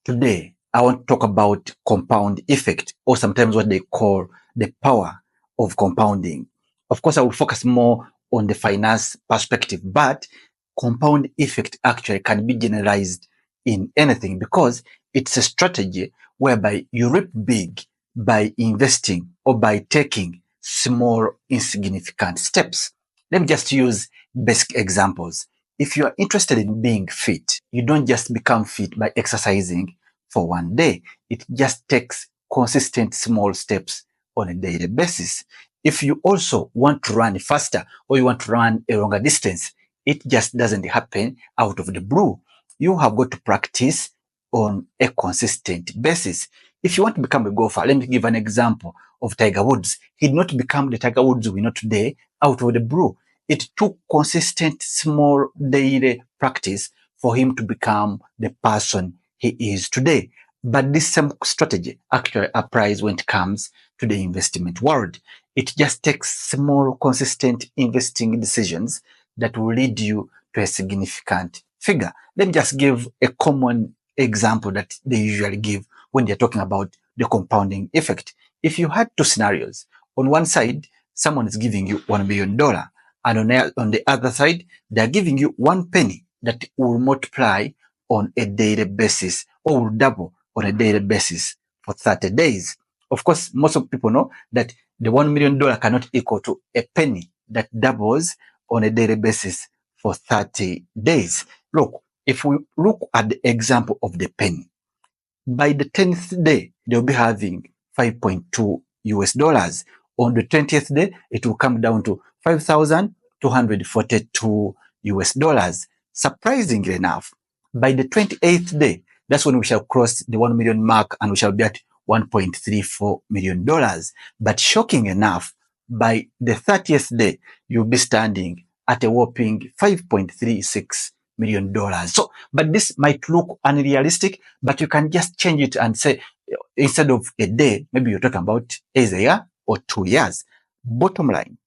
Today, I want to talk about compound effect, or sometimes what they call the power of compounding. Of course, I will focus more on the finance perspective, but compound effect actually can be generalized in anything because it's a strategy whereby you reap big by investing or by taking small insignificant steps. Let me just use basic examples. If you are interested in being fit, you don't just become fit by exercising for one day. It just takes consistent small steps on a daily basis. If you also want to run faster or you want to run a longer distance, it just doesn't happen out of the blue. You have got to practice on a consistent basis. If you want to become a golfer, let me give an example of Tiger Woods. He did not become the Tiger Woods we know today out of the blue. It took consistent small daily practice for him to become the person he is today. But this same strategy actually applies when it comes to the investment world. It just takes small, consistent investing decisions that will lead you to a significant figure. Let me just give a common example that they usually give when they're talking about the compounding effect. If you had two scenarios, on one side, someone is giving you $1 million, and on the other side, they're giving you 1 penny that will multiply on a daily basis or will double on a daily basis for 30 days. Of course, most of people know that the $1 million cannot equal to a penny that doubles on a daily basis for 30 days. Look, if we look at the example of the penny, by the 10th day, they'll be having 5.2 US dollars. On the 20th day, it will come down to 5,242 US dollars. Surprisingly enough, by the 28th day, that's when we shall cross the 1 million mark and we shall be at $1.34 million. But shocking enough, by the 30th day, you'll be standing at a whopping $5.36 million. So, but this might look unrealistic, but you can just change it and say, instead of a day, maybe you're talking about a year or 2 years. Bottom line,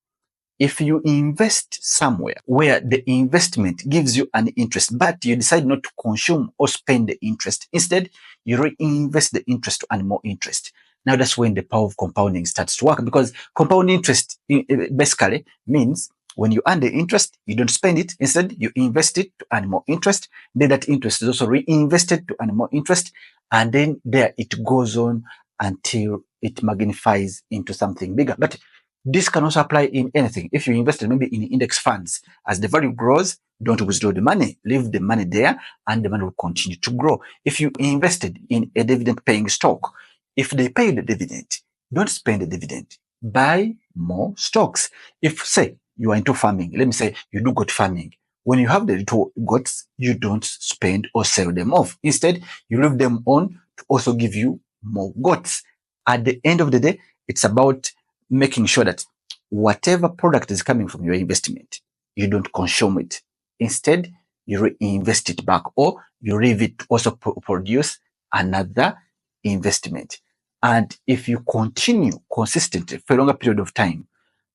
if you invest somewhere where the investment gives you an interest, but you decide not to consume or spend the interest, instead you reinvest the interest to earn more interest. Now that's when the power of compounding starts to work, because compound interest basically means when you earn the interest, you don't spend it. Instead, you invest it to earn more interest. Then that interest is also reinvested to earn more interest. And then there it goes on until it magnifies into something bigger. But this can also apply in anything. If you invested maybe in index funds, as the value grows, don't withdraw the money, leave the money there, and the money will continue to grow. If you invested in a dividend-paying stock, if they pay the dividend, don't spend the dividend, buy more stocks. If, say, you are into farming, let me say you do goat farming. When you have the little goats, you don't spend or sell them off. Instead, you leave them on to also give you more goats. At the end of the day, it's about making sure that whatever product is coming from your investment, you don't consume it. Instead, you reinvest it back, or you leave it to also produce another investment. And if you continue consistently for a longer period of time,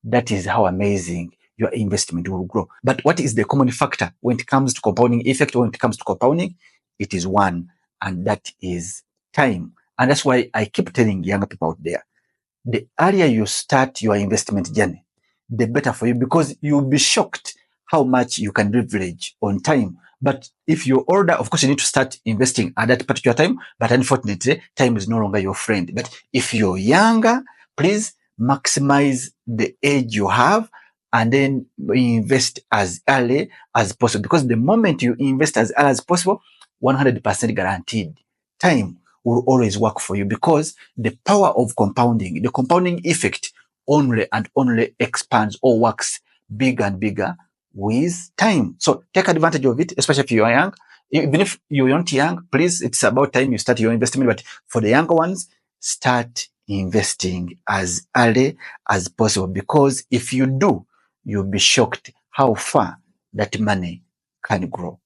that is how amazing your investment will grow. But what is the common factor when it comes to compounding effect? When it comes to compounding, it is one, and that is time. And that's why I keep telling younger people out there, the earlier you start your investment journey, the better for you, because you'll be shocked how much you can leverage on time. But if you're older, of course, you need to start investing at that particular time. But unfortunately, time is no longer your friend. But if you're younger, please maximize the age you have and then invest as early as possible. Because the moment you invest as early as possible, 100% guaranteed time will always work for you, because the power of compounding, the compounding effect only and only expands or works bigger and bigger with time. So take advantage of it, especially if you are young. Even if you're not young, please, it's about time you start your investment. But for the younger ones, start investing as early as possible, because if you do, you'll be shocked how far that money can grow.